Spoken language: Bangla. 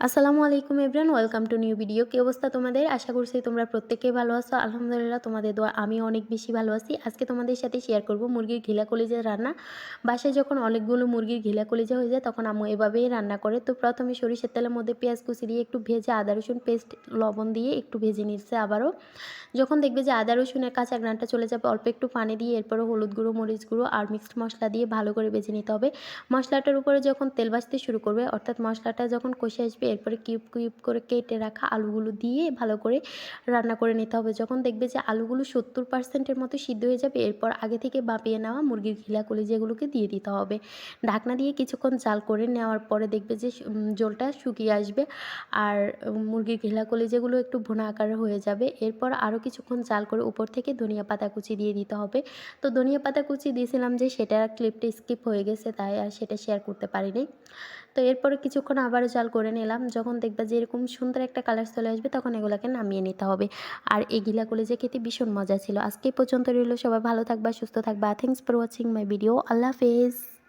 আসসালামু আলাইকুম everyone, welcome to new video. কি অবস্থা তোমাদের? আশা করছি তোমরা প্রত্যেকেই ভালো আছো। আলহামদুলিল্লাহ তোমাদের দোয়া আমি অনেক বেশি ভালো আছি। আজকে তোমাদের সাথে শেয়ার করব মুরগির ঘিলা কলিজার রান্না। বাসায় যখন অনেকগুলো মুরগির ঘিলা কলিজা হয়ে যায় তখন আম্মু এভাবেই রান্না করে। তো প্রথমে সরিষার তেলের মধ্যে পেঁয়াজ কুচি দিয়ে একটু ভেজে আদা রসুন পেস্ট লবণ দিয়ে একটু ভেজে নিচ্ছে আবারও। যখন দেখবে যে আদা রসুনের কাঁচা ঘ্রাণটা চলে যাবে অল্প একটু পানি দিয়ে এরপরে হলুদ গুঁড়ো, মরিচ গুঁড়ো আর মিক্সড মশলা দিয়ে ভালো করে ভেজে নিতে হবে। মশলাটার উপরে যখন তেল ভাসতে শুরু করবে অর্থাৎ মশলাটা যখন কষে আসবে এরপরে কিউব কিউব করে কেটে রাখা আলুগুলো দিয়ে ভালো করে রান্না করে নিতে হবে। যখন দেখবে যে আলুগুলো 70% মতো সিদ্ধ হয়ে যাবে এরপর আগে থেকে ভাপিয়ে নেওয়া মুরগির ঘিলা কলিজাগুলোকে দিয়ে দিতে হবে। ঢাকনা দিয়ে কিছুক্ষণ জাল করে নেওয়ার পরে দেখবে যে ঝোলটা শুকিয়ে আসবে আর মুরগির ঘিলা কলিজাগুলো একটু ভুনা আকারে হয়ে যাবে। এরপর আরও কিছুক্ষণ জাল করে উপর থেকে ধনিয়া পাতা কুচি দিয়ে দিতে হবে। তো ধনিয়া পাতা কুচি দিয়েছিলাম যে সেটা ক্লিপটা স্কিপ হয়ে গেছে তাই আর সেটা শেয়ার করতে পারিনি। তো এরপরে কিছুক্ষণ আবারও জাল করে নিলাম। যখন দেখবা যে এরকম সুন্দর একটা কালার চলে আসবে তখন এগুলাকে নামিয়ে নিতে হবে। আর এই ঘিলা কলিজা খেতে ভীষণ মজা ছিল। আজকে এই পর্যন্ত রইল। সবাই ভালো থাকবা, সুস্থ থাকবা। Thanks for watching my video. আল্লাহ হাফেজ।